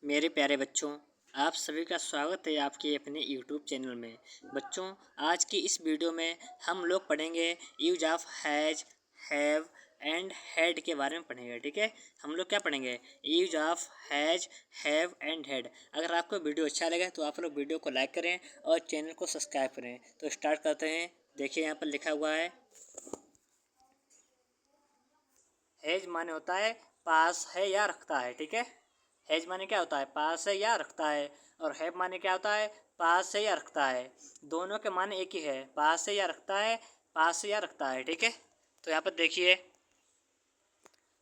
मेरे प्यारे बच्चों, आप सभी का स्वागत है आपके अपने यूट्यूब चैनल में। बच्चों, आज की इस वीडियो में हम लोग पढ़ेंगे use of has, have and had के बारे में पढ़ेंगे। ठीक है, हम लोग क्या पढ़ेंगे? Use of has, have and had. अगर आपको वीडियो अच्छा लगे तो आप लोग वीडियो को लाइक करें और चैनल को सब्सक्राइब करें। तो स्टार्ट करते हैं। देखिए यहाँ पर लिखा हुआ है, हैज माने होता है पास है या रखता है। ठीक है, हैज माने क्या होता है? पास है या रखता है। और हैव माने क्या होता है? पास है या रखता है। दोनों के माने एक ही है, पास है या रखता है, पास है या रखता है। ठीक है, तो यहाँ पर देखिए,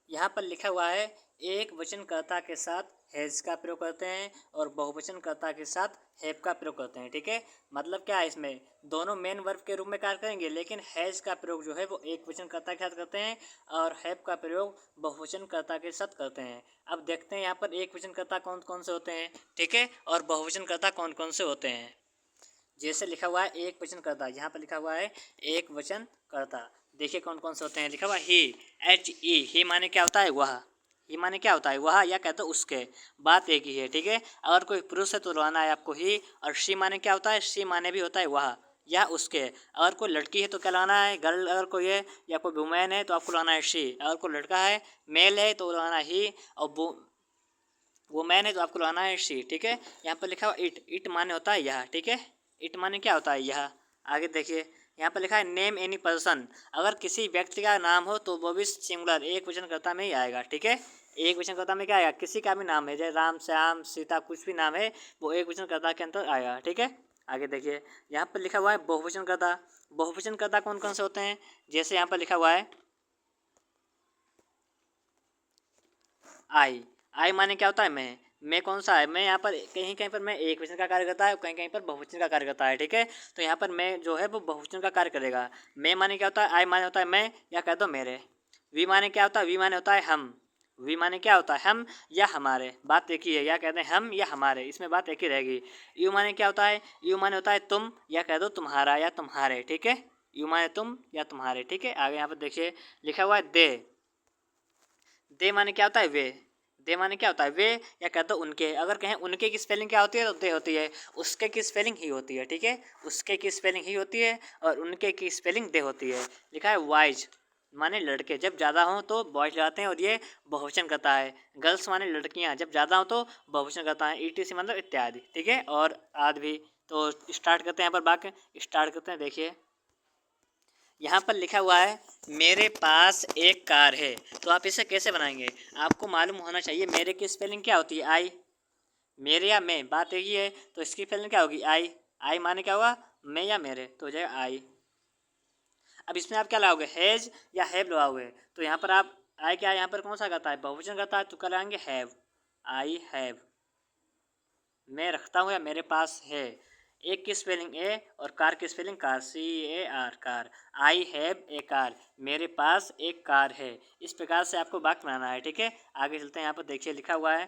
यहाँ पर लिखा हुआ है एक वचनकर्ता के साथ हैज का प्रयोग करते हैं और बहुवचनकर्ता के साथ हैव का प्रयोग करते हैं। ठीक है, मतलब क्या है, इसमें दोनों मेन वर्ब के रूप में कार्य करेंगे, लेकिन हैज का प्रयोग जो है वो एक वचनकर्ता के साथ करते हैं और हैव का प्रयोग बहुवचनकर्ता के साथ करते हैं। अब देखते हैं यहाँ पर एक वचनकर्ता कौन कौन से होते हैं। ठीक है, और बहुवचनकर्ता कौन कौन से होते हैं। जैसे लिखा हुआ है एक वचनकर्ता, यहाँ पर लिखा हुआ है एक वचनकर्ता। देखिए कौन कौन से होते हैं। लिखा हुआ ही, एच ई, ही माने क्या होता है? वह। ही माने क्या होता है? वह, या कहते हो उसके। बात एक ही है। ठीक है, अगर कोई पुरुष है तो लगाना है आपको ही। और शी माने क्या होता है? शी माने भी होता है वह या उसके। अगर कोई लड़की है तो क्या लगाना है? गर्ल अगर कोई है या कोई वुमेन है तो आपको लगाना है शी। अगर कोई लड़का है, मेल है, तो लगाना ही। और वो मैन है तो आपको लगाना है शी। ठीक है, यहाँ पर लिखा हुआ इट, इट माने होता है यह। ठीक है, इट माने क्या होता है? यह। आगे देखिए, यहाँ पर लिखा है नेम एनी पर्सन। अगर किसी व्यक्ति का नाम हो तो वो भी सिंगुलर एक वचनकर्ता में ही आएगा। ठीक है, एक वचनकर्ता में क्या आएगा? किसी का भी नाम है, जैसे राम, श्याम, सीता, कुछ भी नाम है वो एक वचनकर्ता के अंदर आएगा। ठीक है, आगे देखिए, यहाँ पर लिखा हुआ है बहुवचनकर्ता। बहुवचनकर्ता कौन कौन से होते हैं? जैसे यहाँ पर लिखा हुआ है आई। आई माने क्या होता है? मैं कौन सा है? मैं यहाँ पर कहीं कहीं पर मैं एक वचन का कार्य करता है और कहीं कहीं पर बहुवचन का कार्य करता है। ठीक है, तो यहाँ पर मैं जो है वो बहुवचन का कार्य करेगा। मैं माने क्या होता है? आई माने होता है मैं, या कह दो मेरे। वी माने क्या होता है? वी माने होता है हम। वी माने क्या होता है? हम या हमारे। बात एक ही है, या कहते हैं हम या हमारे, इसमें बात एक ही रहेगी। यू माने क्या होता है? यू माने होता है तुम, या कह दो तुम्हारा या तुम्हारे। ठीक है, यू माने तुम या तुम्हारे। ठीक है, आगे यहाँ पर देखिए लिखा हुआ है दे। दे माने क्या होता है? वे। दे माने क्या होता है? वे, या कह दो उनके। अगर कहें उनके की स्पेलिंग क्या होती है तो दे होती है। उसके की स्पेलिंग ही होती है। ठीक है, उसके की स्पेलिंग ही होती है और उनके की स्पेलिंग दे होती है। लिखा है वाइज माने लड़के, जब ज़्यादा हों तो बॉयज लगाते हैं और ये बहुवचन करता है। गर्ल्स माने लड़कियां, जब ज़्यादा हो तो बहुवचन करता है। ईटीसी मतलब इत्यादि। ठीक है, और आदि भी। तो स्टार्ट करते हैं यहाँ पर वाक्य, स्टार्ट करते हैं। देखिए यहाँ पर लिखा हुआ है मेरे पास एक कार है। तो आप इसे कैसे बनाएंगे? आपको मालूम होना चाहिए मेरे की स्पेलिंग क्या होती है? आई। मेरे या मैं, बात एक ही है, तो इसकी स्पेलिंग क्या होगी? आई। आई माने क्या हुआ? मैं या मेरे, तो हो जाएगा आई। अब इसमें आप क्या लगाओगे? हैज या हैव लगाओगे। तो यहाँ पर आप आई क्या, यहाँ पर कौन सा करता है? बहुवचन करता है, तो क्या लगाएंगे? हैव। I have. मैं रखता हूँ या मेरे पास है। एक की स्पेलिंग ए और कार की spelling car, C A R, car. I have a car, मेरे पास एक कार है। इस प्रकार से आपको वाक्य बनाना है। ठीक है, आगे चलते हैं। यहाँ पर देखिए लिखा हुआ है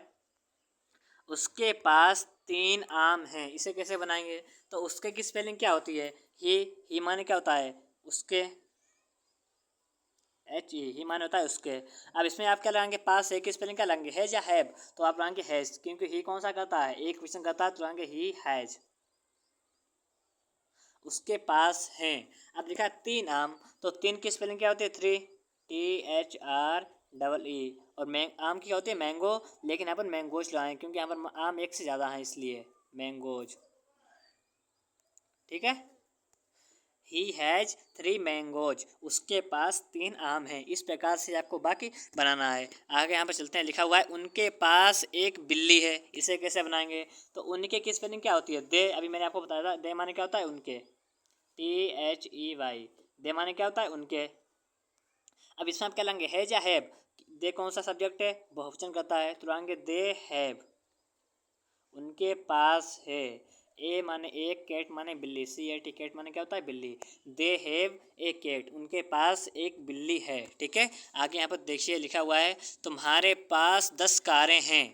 उसके पास 3 आम हैं। इसे कैसे बनाएंगे? तो उसके की स्पेलिंग क्या होती है? ही माने क्या होता है? उसके। एच ई, ही माने होता है उसके। अब इसमें आप क्या लगाएंगे? पास है की स्पेलिंग क्या लगाएंगे? हैज या हैव? तो आप लगाएंगे हैज, क्योंकि ही कौन सा करता है? एक क्वेश्चन करता है, तो लगाएंगे ही हैज। उसके पास हैं। अब लिखा है 3 आम, तो 3 की स्पेलिंग क्या होती है? 3, T H R double E. और आम की क्या होती है? मैंगो, लेकिन यहाँ पर मैंगोज लगाएं क्योंकि यहाँ पर आम एक से ज़्यादा हैं, इसलिए मैंगोज। ठीक है, ही हैज़ 3 मैंगोज, उसके पास 3 आम हैं। इस प्रकार से आपको बाकी बनाना है। आगे यहाँ पर चलते हैं। लिखा हुआ है उनके पास एक बिल्ली है। इसे कैसे बनाएंगे? तो उनके की स्पेलिंग क्या होती है? दे। अभी मैंने आपको बताया था, दे माने क्या होता है? उनके, टी एच ई वाई। दे माने क्या होता है? उनके। अब इसमें आप क्या लेंगे? हैज या हैव? दे कौन सा सब्जेक्ट है? बहुवचन करता है, तो लेंगे दे हैव। उनके पास है। ए माने एक, कैट माने बिल्ली, सी ए टी, कैट माने क्या होता है? बिल्ली। दे हैव ए कैट, उनके पास एक बिल्ली है। ठीक है, आगे यहाँ पर देखिए लिखा हुआ है तुम्हारे पास 10 कारें हैं।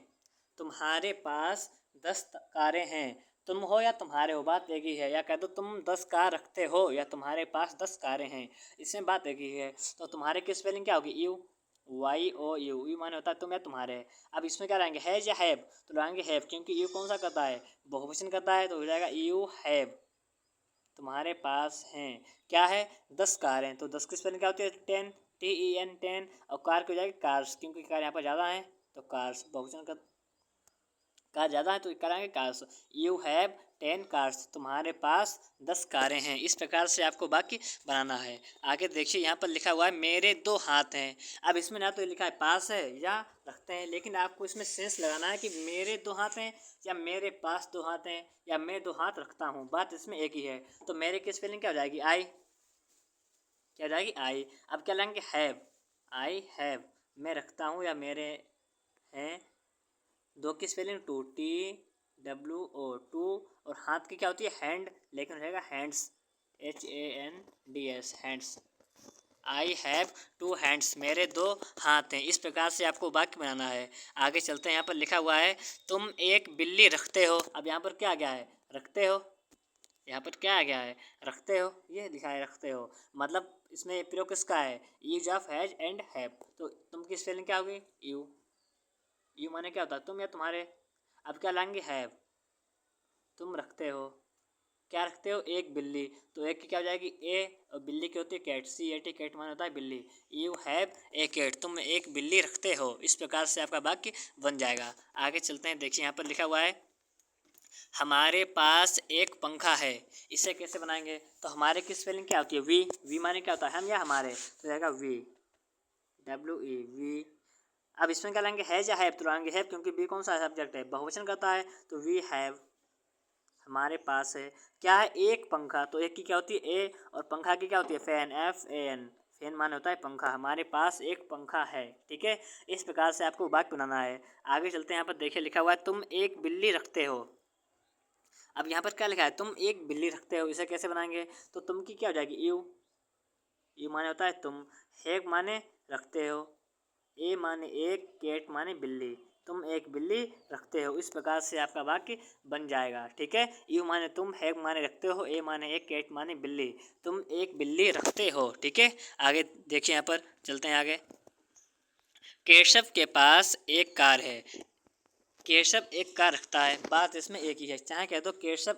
तुम्हारे पास 10 कारें हैं। तुम हो या तुम्हारे हो, बात एक ही है। या कह दो तुम 10 कार रखते हो या तुम्हारे पास 10 कारें हैं, इसमें बात एक ही है। तो तुम्हारे की स्पेलिंग क्या होगी? यू। YOU, यू माने होता है तुम या तुम्हारे। अब इसमें क्या रहेंगे, हैज या हैव, तो लगाएंगे हैव, क्योंकि यू कौन सा करता है, बहुवचन करता है, तो हो जाएगा यू हैव, तुम्हारे पास हैं क्या है, 10 कार हैं। तो 10 की स्पेलिंग क्या होती है, 10, TEN 10। और कार की हो जाएगी कार्स, क्योंकि कार यहाँ पर ज़्यादा है, तो कार्स बहुवचन का कार ज़्यादा है तो कराएंगे कार्स। यू हैव 10 कार्स, तुम्हारे पास 10 कारें हैं। इस प्रकार से आपको वाक्य बनाना है। आगे देखिए यहाँ पर लिखा हुआ है मेरे 2 हाथ हैं। अब इसमें ना तो लिखा है पास है या रखते हैं, लेकिन आपको इसमें सेंस लगाना है कि मेरे 2 हाथ हैं या मेरे पास 2 हाथ हैं या मैं 2 हाथ रखता हूँ, बात इसमें एक ही है। तो मेरे की स्पेलिंग क्या हो जाएगी, आई, क्या हो जाएगी आई। अब क्या लेंगे, हैव, आई हैव, मैं रखता हूँ या मेरे हैं। 2 की स्पेलिंग 2, TWO 2। और हाथ की क्या होती है, हैंड, लेकिन रहेगा hands, HANDS, hands. I have 2 hands, मेरे 2 हाथ हैं। इस प्रकार से आपको वाक्य बनाना है। आगे चलते हैं, यहाँ पर लिखा हुआ है तुम एक बिल्ली रखते हो। अब यहाँ पर क्या आ गया है, रखते हो, यहाँ पर क्या आ गया है, रखते हो, ये लिखा है रखते हो, मतलब इसमें प्रयोग किसका है, use of has and have. तो तुम की स्पेलिंग क्या होगी, यू, यू माने क्या होता है, तुम या तुम्हारे। अब क्या लाएंगे, हैव, तुम रखते हो, क्या रखते हो, एक बिल्ली, तो एक की क्या हो जाएगी, ए, और बिल्ली की होती है कैट, CAT, कैट माने होता है बिल्ली। यू हैव ए कैट, तुम एक बिल्ली रखते हो। इस प्रकार से आपका वाक्य बन जाएगा। आगे चलते हैं, देखिए यहाँ पर लिखा हुआ है हमारे पास एक पंखा है। इसे कैसे बनाएंगे, तो हमारे की स्पेलिंग क्या होती है, वी माने क्या होता है, हम या हमारे, तो जाएगा वी, WE, वी। अब इसमें क्या लेंगे, हैज या हैव, तो लाएंगे हैव, क्योंकि बी कौन सा सब्जेक्ट है, बहुवचन करता है, तो वी हैव, हमारे पास है क्या है, एक पंखा, तो एक की क्या होती है, ए, और पंखा की क्या होती है, फैन, FAN, फैन माने होता है पंखा। हमारे पास एक पंखा है, ठीक है। इस प्रकार से आपको वाक्य बनाना है। आगे चलते हैं, यहाँ पर देखिए लिखा हुआ है तुम एक बिल्ली रखते हो। अब यहाँ पर क्या लिखा है, तुम एक बिल्ली रखते हो, इसे कैसे बनाएंगे, तो तुम की क्या हो जाएगी, यू माने होता है तुम, हैव माने रखते हो, ए माने एक, कैट माने बिल्ली, तुम एक बिल्ली रखते हो। इस प्रकार से आपका वाक्य बन जाएगा, ठीक है। यू माने तुम, हैव माने रखते हो, ए माने एक, कैट माने बिल्ली, तुम एक बिल्ली रखते हो, ठीक है। आगे देखिए, यहाँ पर चलते हैं आगे। केशव के पास एक कार है। केशव एक कार रखता है, बात इसमें एक ही है, चाहे कह दो केशव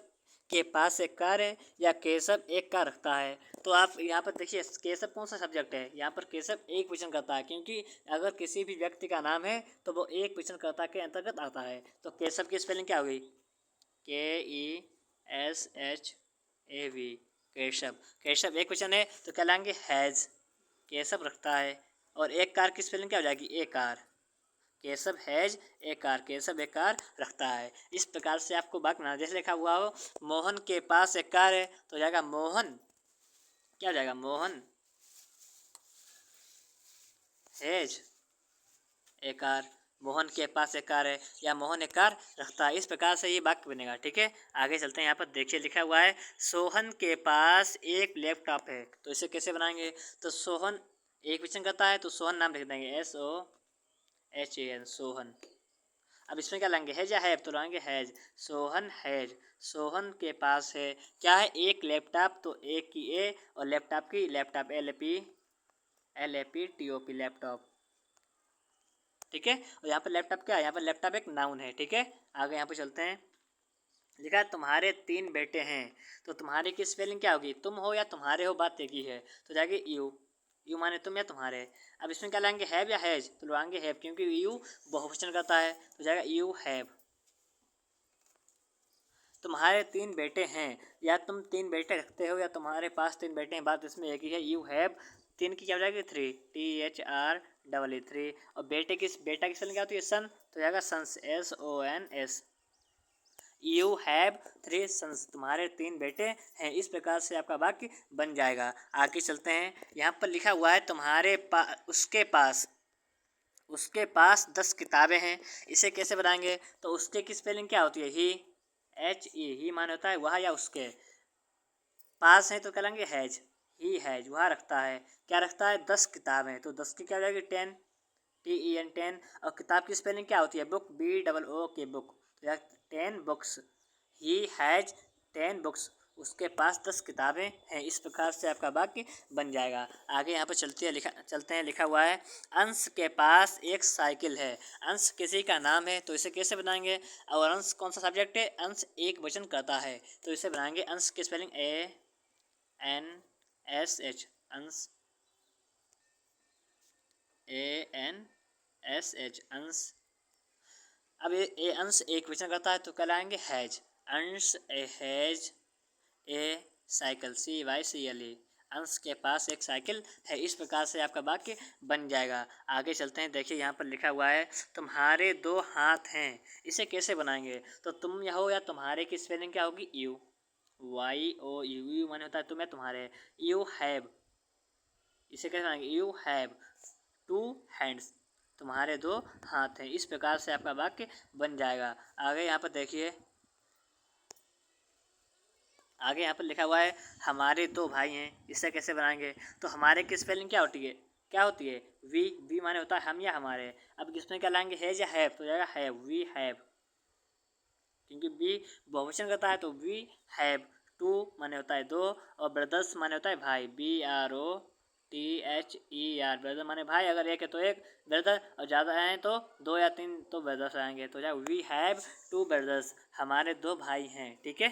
के पास एक कार है या केशव एक कार रखता है। तो आप यहाँ पर देखिए केशव कौन सा सब्जेक्ट है, यहाँ पर केशव एक वचन करता है, क्योंकि अगर किसी भी व्यक्ति का नाम है तो वो एक वचन कर्ता के अंतर्गत आता है। तो केशव की स्पेलिंग क्या होगी, KESHAV, केशव। केशव एक वचन है तो क्या लाएंगे, हैज़, केशव रखता है। और एक कार की स्पेलिंग क्या हो जाएगी, a car, Keshav has a car, Keshav एक कार रखता है। इस प्रकार से आपको वाक्य बनाना, जैसे लिखा हुआ हो मोहन के पास एक कार है, तो हो जाएगा मोहन, क्या हो जाएगा, Mohan has a car, Mohan के पास एक कार है या मोहन एक कार रखता है। इस प्रकार से ये वाक्य बनेगा, ठीक है। आगे चलते हैं, यहाँ पर देखिए लिखा हुआ है सोहन के पास एक लैपटॉप है। तो इसे कैसे बनाएंगे, तो सोहन एक वचन करता है, तो सोहन नाम लिख देंगे, SOHAN, सोहन। अब इसमें क्या लेंगे, हैज या हैव, तो लाएंगे हैज, सोहन हैज, सोहन के पास है क्या है, एक लैपटॉप, तो एक की ए और लैपटॉप की लैपटॉप, LAPTOP, लैपटॉप, ठीक है। और यहाँ पर लैपटॉप क्या है, यहाँ पर लैपटॉप एक नाउन है, ठीक है। आगे यहाँ पर चलते हैं, लिखा है तुम्हारे 3 बेटे हैं। तो तुम्हारे की स्पेलिंग क्या होगी, तुम हो या तुम्हारे हो, बात एक ही है, तो जाएगी यू माने तुम या तुम्हारे। अब इसमें क्या लाएंगे, हैव या हैज, तो लगाएंगे हैव, क्योंकि यू बहुवचन करता है, तो जाएगा यू हैव। तुम्हारे 3 बेटे हैं, या तुम 3 बेटे रखते हो या तुम्हारे पास 3 बेटे हैं, बात इसमें एक ही है, यू हैव। 3 की क्या हो जाएगी, 3, THREE, 3। और बेटा की स्पेलिंग क्या होती है, सन, तो जाएगा sons, SONS। You have 3 sons, तुम्हारे 3 बेटे हैं। इस प्रकार से आपका वाक्य बन जाएगा। आगे चलते हैं, यहाँ पर लिखा हुआ है तुम्हारे उसके पास 10 किताबें हैं। इसे कैसे बनाएंगे, तो उसके की स्पेलिंग क्या होती है, ही माने होता है वह या उसके, पास है तो क्या लेंगे, हैज, ही हैज, वह रखता है, क्या रखता है, 10 किताबें, तो 10 की क्या हो जाएगी, 10, TEN 10। और किताब की स्पेलिंग क्या होती है, बुक, BOOK, बुक, तो यार 10 बुक्स, ही हैज 10 बुक्स, उसके पास 10 किताबें हैं। इस प्रकार से आपका वाक्य बन जाएगा। आगे यहाँ पर चलते हैं, लिखा हुआ है अंश के पास एक साइकिल है। अंश किसी का नाम है तो इसे कैसे बनाएंगे, और अंश कौन सा सब्जेक्ट है, अंश एक वचन करता है तो इसे बनाएंगे अंश की स्पेलिंग ANSH, अंश ANSH, अंश। अब ये अंश एक वचन करता है तो क्या लाएंगे हैज, अंश A has a cycle, CYCLE, अंश के पास एक साइकिल है। इस प्रकार से आपका वाक्य बन जाएगा। आगे चलते हैं, देखिए यहाँ पर लिखा हुआ है तुम्हारे 2 हाथ हैं। इसे कैसे बनाएंगे, तो तुम या हो या तुम्हारे की स्पेलिंग क्या होगी, YOU, यू माने होता है तुम या तुम्हारे। यू हैव, इसे कैसे बनाएंगे, यू हैव 2 हैंड्स, तुम्हारे 2 हाथ हैं। इस प्रकार से आपका वाक्य बन जाएगा। आगे यहाँ पर देखिए, आगे यहाँ पर लिखा हुआ है हमारे 2 भाई हैं। इसे कैसे बनाएंगे, तो हमारे की स्पेलिंग क्या होती है, वी माने होता है हम या हमारे। अब इसमें क्या लाएंगे, हैज या हैव, तो जाएगा हैव, वी हैव, क्योंकि वी बहुवचन करता है तो वी हैव 2 माने होता है 2, और ब्रदर्स माने होता है भाई, BROTHER, ब्रदर माने भाई। अगर एक है तो एक ब्रदर, और ज़्यादा हैं तो 2 या 3 तो ब्रदर्स आएंगे। तो जाए वी हैव 2 ब्रदर्स, हमारे 2 भाई हैं। ठीक है,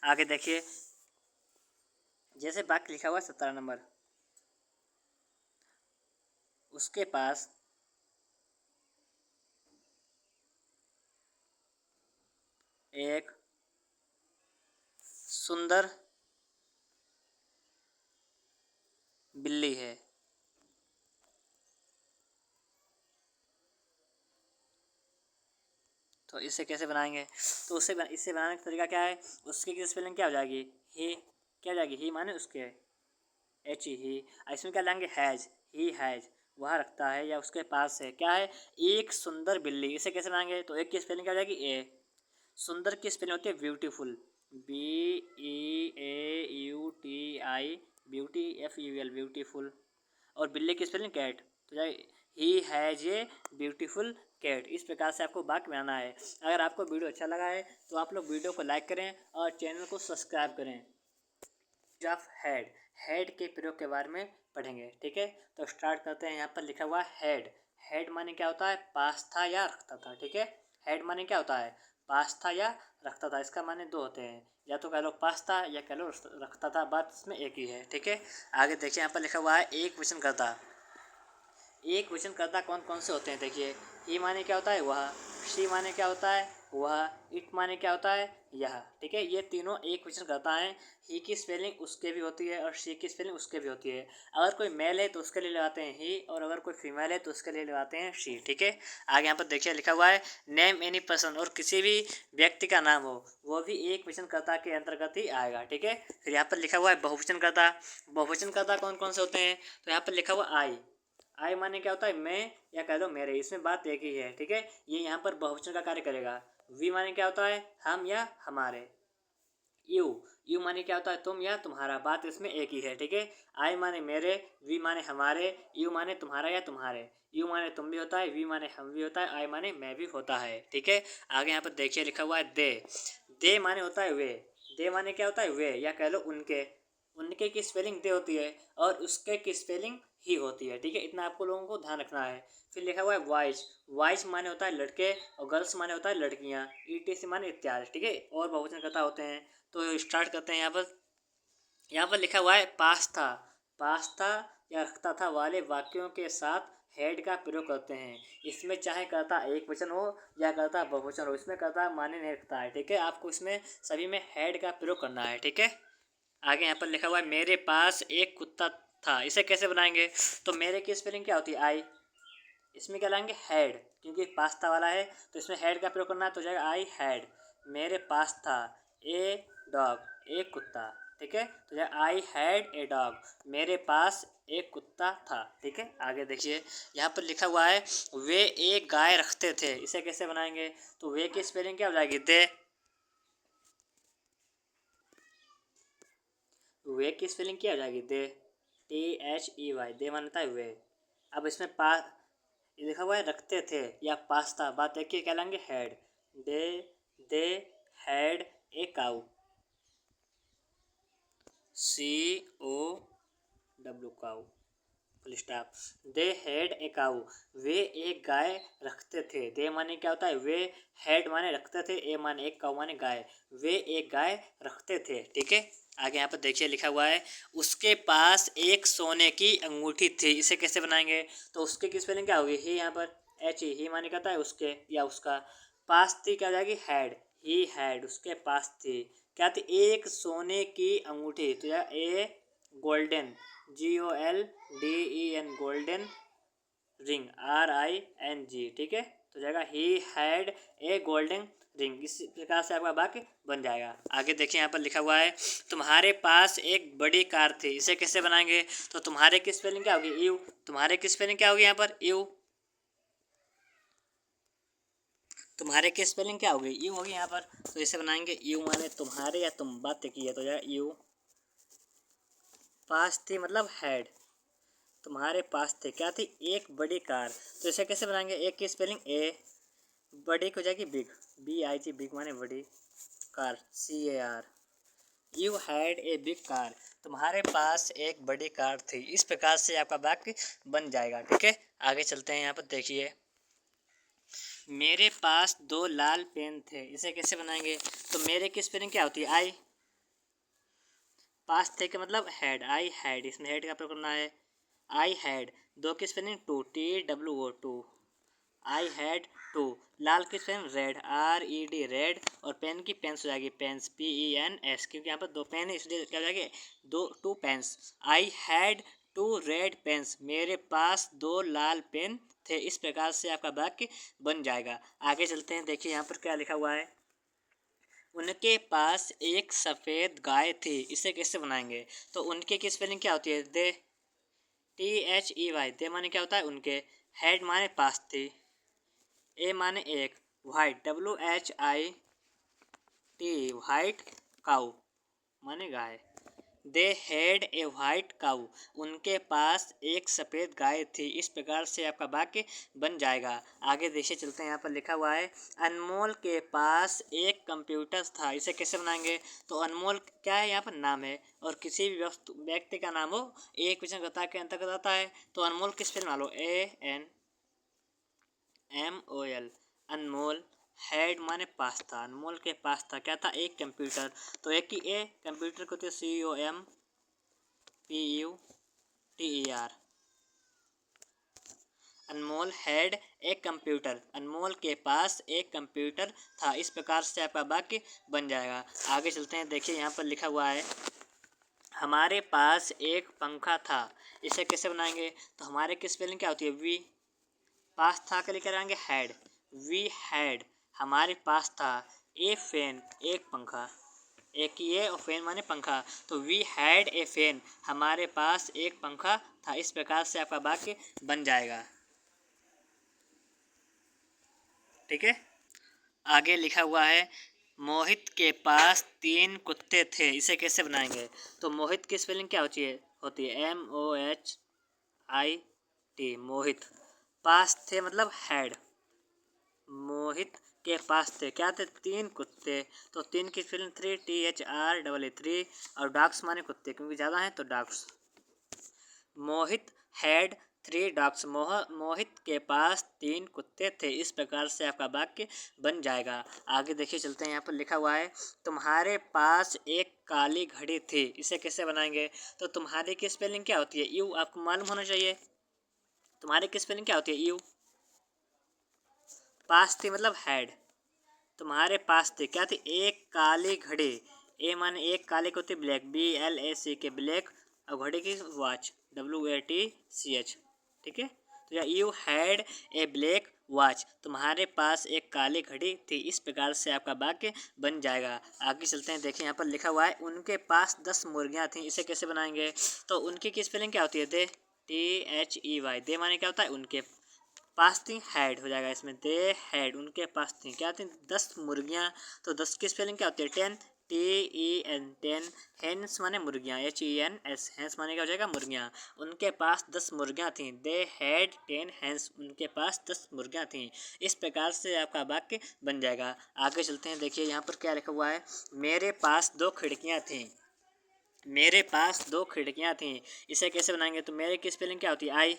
आगे देखिए, जैसे वाक्य लिखा हुआ 17 नंबर, उसके पास एक सुंदर बिल्ली है। तो इसे कैसे बनाएंगे, तो इसे बनाने का तरीका क्या है, उसकी की स्पेलिंग क्या हो जाएगी, ही, क्या हो जाएगी, ही माने उसके, ही। इसमें क्या लाएंगे, हैज, ही हैज, वह रखता है या उसके पास है, क्या है, एक सुंदर बिल्ली। इसे कैसे बनाएंगे, तो एक की स्पेलिंग क्या हो जाएगी, सुंदर की स्पेलिंग होती है beautiful, BEAUTI, beauty FUL, beautiful. और बिल्ली की स्पेलिंग कैट, तो जाए ही हैज ए ब्यूटीफुल कैट। इस प्रकार से आपको वाक्य बनाना है। अगर आपको वीडियो अच्छा लगा है तो आप लोग वीडियो को लाइक करें और चैनल को सब्सक्राइब करें। ऑफ हेड, हेड के प्रयोग के बारे में पढ़ेंगे। ठीक है, तो स्टार्ट करते हैं। यहाँ पर लिखा हुआ हेड, हेड माने क्या होता है, पास था या रखता था। ठीक है, हेड माने क्या होता है, पास था या रखता था। इसका माने 2 होते हैं, या तो कह लो पास था या कह लो रखता था, बात इसमें एक ही है। ठीक है, आगे देखिए, यहाँ पर लिखा हुआ है एक वचन करता। एक वचन कर्ता कौन कौन से होते हैं, देखिए, ही माने क्या होता है, वह, शी माने क्या होता है, वह, इट माने क्या होता है, यह। ठीक है, ये तीनों एक वचन करता है। ही की स्पेलिंग उसके भी होती है और शी की स्पेलिंग उसके भी होती है। अगर कोई मेल है तो उसके लिए लगाते हैं ही, और अगर कोई फीमेल है तो उसके लिए लगाते हैं शी। ठीक है, आगे यहाँ पर देखिए लिखा हुआ है नेम एनी पर्सन, और किसी भी व्यक्ति का नाम हो वो भी एक वचन कर्ता के अंतर्गत ही आएगा। ठीक है, फिर यहाँ पर लिखा हुआ है बहुवचन कर्ता। बहुवचन कर्ता कौन कौन से होते हैं, तो यहाँ पर लिखा हुआ आई माने क्या होता है, मैं या कह दो मेरे, इसमें बात एक ही है। ठीक है, ये यहाँ पर बहुवचन का कार्य करेगा। वी माने क्या होता है, हम या हमारे। यू, यू माने क्या होता है, तुम या तुम्हारा, बात इसमें एक ही है। ठीक है, आई माने मेरे, वी माने हमारे, यू माने तुम्हारा या तुम्हारे। यू माने तुम भी होता है, वी माने हम भी होता है, आई माने मैं भी होता है। ठीक है, आगे यहाँ पर देखिए लिखा हुआ है दे माने होता है वे। दे माने क्या होता है, वे या कह लो उनके। उनके की स्पेलिंग दे होती है और उसके की स्पेलिंग ही होती है। ठीक है, इतना आपको लोगों को ध्यान रखना है। फिर लिखा हुआ है वाइज, वाइज माने होता है लड़के, और गर्ल्स माने होता है लड़कियाँ, ETC माने इत्यादि। ठीक है, और बहुवचन कर्ता होते हैं। तो स्टार्ट करते हैं। यहाँ पर लिखा हुआ है पास्ता, पास्ता या रखता था वाले वाक्यों के साथ हेड का प्रयोग करते हैं। इसमें चाहे कर्ता एक वचन हो या कर्ता बहुवचन हो, इसमें कर्ता माने नहीं रखता है। ठीक है, आपको इसमें सभी में हेड का प्रयोग करना है। ठीक है, आगे यहाँ पर लिखा हुआ है मेरे पास एक कुत्ता था। इसे कैसे बनाएंगे, तो मेरे की स्पेलिंग क्या होती है, आई, इसमें क्या लाएंगे, हेड, क्योंकि पास्ता वाला है तो इसमें हेड का प्रयोग करना है। तो जाएगा आई हैड, मेरे पास था ए डॉग, एक कुत्ता। ठीक है, तो जाएगा आई हैड ए डॉग, मेरे पास एक कुत्ता था। ठीक है, आगे देखिए, यहाँ पर लिखा हुआ है वे एक गाय रखते थे। इसे कैसे बनाएंगे, तो वे की स्पेलिंग क्या हो जाएगी, दे, वे की स्पेलिंग क्या हो जाएगी, दे, THEY, दे मानता है वे। अब इसमें ये लिखा हुआ है रखते थे या पास्ता, बात एक ही, क्या लेंगे, had, they had a cow, COW cow, full stop. They had a cow, वे एक गाय रखते थे। दे माने क्या होता है, वे, हैड माने रखते थे, ए माने एक, काऊ माने गाय, वे एक गाय रखते थे। ठीक है, आगे यहाँ पर देखिए लिखा हुआ है, उसके पास एक सोने की अंगूठी थी। इसे कैसे बनाएंगे, तो उसके की स्पेलिंग क्या होगी, ही, यहाँ पर एच ही माने कहता है उसके या उसका, पास थी क्या हो जाएगी, हैड, ही हैड, उसके पास थी क्या थी, एक सोने की अंगूठी, तो या a golden, GOLDEN, golden ring, RING। ठीक है, तो जाएगा ही हैड ए गोल्डन रिंग। इस प्रकार से आपका वाक्य बन जाएगा। आगे देखिए यहाँ पर लिखा हुआ है, तुम्हारे पास एक बड़ी कार थी। इसे कैसे बनाएंगे, तो तुम्हारे की स्पेलिंग क्या होगी, यू, तुम्हारे की स्पेलिंग क्या होगी यहाँ पर, यू, तुम्हारे की स्पेलिंग क्या होगी, यू होगी यहाँ पर। तो इसे बनाएंगे, यू माने तुम्हारे या तुम बात की है, तो जाएगा यू, पास थी मतलब हैड, तुम्हारे पास थे क्या थी, एक बड़ी कार। तो इसे कैसे बनाएंगे, एक की स्पेलिंग ए, बड़ी को जाएगी बिग, BIG, बिग माने बड़ी, car CAR, you had a big car, तुम्हारे पास एक बड़ी कार थी। इस प्रकार से आपका वाक्य बन जाएगा। ठीक है, आगे चलते हैं। यहाँ पर देखिए, मेरे पास 2 लाल पेन थे। इसे कैसे बनाएंगे, तो मेरे की स्पेलिंग क्या होती है, आई, पास थे के मतलब हैड, आई हैड, इसमें हैड का प्रयोग करना है, आई हैड, दो की spelling two, TWO two, I had two, लाल की स्पेलिंग रेड, RED रेड, और पेन की पेंस हो जाएगी पेंस, PENS, क्योंकि यहाँ पर 2 पेन है इसलिए क्या हो जाएगी, two pens, I had 2 red pens, मेरे पास 2 लाल पेन थे। इस प्रकार से आपका वाक्य बन जाएगा। आगे चलते हैं, देखिए यहाँ पर क्या लिखा हुआ है, उनके पास एक सफ़ेद गाय थी। इसे कैसे बनाएंगे, तो उनके की स्पेलिंग क्या होती है, दे, THEY, दे माने क्या होता है उनके, हैड माने पास थी, ए माने एक, वाइट, WHIT, वाइट, काऊ माने गाय, दे हैड ए वाइट काऊ, उनके पास एक सफ़ेद गाय थी। इस प्रकार से आपका वाक्य बन जाएगा। आगे देखिए चलते हैं, यहाँ पर लिखा हुआ है, अनमोल के पास एक कंप्यूटर था। इसे कैसे बनाएंगे, तो अनमोल क्या है, यहाँ पर नाम है, और किसी भी व्यक्ति का नाम हो, एक वचन गता के अंतर्गत आता है। तो अनमोल किस पे मान लो, ANMOL, अनमोल, हैड माने पास था, अनमोल के पास था क्या था, एक कंप्यूटर, तो एक की ए, कंप्यूटर को होती है COMPUTER, अनमोल हैड एक कंप्यूटर, अनमोल के पास एक कंप्यूटर था। इस प्रकार से आपका वाक्य बन जाएगा। आगे चलते हैं, देखिए यहाँ पर लिखा हुआ है, हमारे पास एक पंखा था। इसे कैसे बनाएंगे, तो हमारे की स्पेलिंग क्या होती है, वी, पास था के लेकर आएंगे हैड, वी हैड, हमारे पास था, ए फैन, एक पंखा, एक ये और फैन माने पंखा, तो वी हैड ए फैन, हमारे पास एक पंखा था। इस प्रकार से आपका वाक्य बन जाएगा। ठीक है, आगे लिखा हुआ है, मोहित के पास 3 कुत्ते थे। इसे कैसे बनाएंगे, तो मोहित की स्पेलिंग क्या होती है MOHIT, मोहित, पास थे मतलब हैड, मोहित के पास थे क्या थे, 3 कुत्ते, तो 3 की स्पेलिंग 3, THREE, और डॉग्स माने कुत्ते, क्योंकि ज़्यादा हैं तो डॉग्स, मोहित हैड 3 डॉग्स, मोहित के पास 3 कुत्ते थे। इस प्रकार से आपका वाक्य बन जाएगा। आगे देखिए चलते हैं, यहाँ पर लिखा हुआ है, तुम्हारे पास एक काली घड़ी थी। इसे कैसे बनाएंगे, तो तुम्हारे की स्पेलिंग क्या होती है, यू, आपको मालूम होना चाहिए, तुम्हारे की स्पेलिंग क्या होती है, यू, पास थी मतलब हैड, तुम्हारे पास थी क्या थी, एक काली घड़ी, ए माने एक, काले को होती ब्लैक, BLACK, ब्लैक, और घड़ी की वॉच, WATCH। ठीक है, तो या you had a black watch, तुम्हारे पास एक काली घड़ी थी। इस प्रकार से आपका वाक्य बन जाएगा। आगे चलते हैं, देखिए यहाँ पर लिखा हुआ है, उनके पास 10 मुर्गियाँ थीं। इसे कैसे बनाएंगे, तो उनकी की स्पेलिंग क्या होती है, दे, THEY, दे माने क्या होता है उनके, पास थी हैड हो जाएगा इसमें, दे हैड, उनके पास थी क्या थी, 10 मुर्गियाँ, तो 10 की स्पेलिंग क्या होती है, 10, TEN 10 हेन्स माने मुर्गियाँ, HENS हेन्स माने क्या हो जाएगा मुर्गियाँ। उनके पास 10 मुर्गियाँ थीं। दे हैड 10 हेन्स, उनके पास 10 मुर्गियाँ थीं। इस प्रकार से आपका वाक्य बन जाएगा। आगे चलते हैं, देखिए यहाँ पर क्या लिखा हुआ है, मेरे पास 2 खिड़कियाँ थीं। मेरे पास 2 खिड़कियाँ थीं। इसे कैसे बनाएंगे, तो मेरे की स्पेलिंग क्या होती है, आई,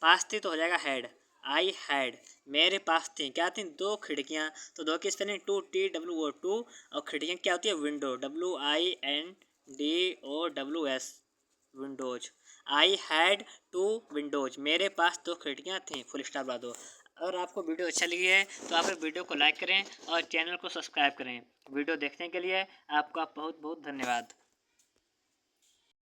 पास थी तो हो जाएगा हैड, आई हैड। मेरे पास थी, क्या थी, 2 खिड़कियाँ, तो 2 की स्पेलिंग 2 और खिड़कियाँ क्या होती है, window, WINDOWS, Windows. I had 2 Windows, मेरे पास 2 खिड़कियाँ थीं, फुल स्टॉप लगा दो। अगर आपको वीडियो अच्छा लगी है तो आप वीडियो को लाइक करें और चैनल को सब्सक्राइब करें। वीडियो देखने के लिए आपका बहुत बहुत धन्यवाद।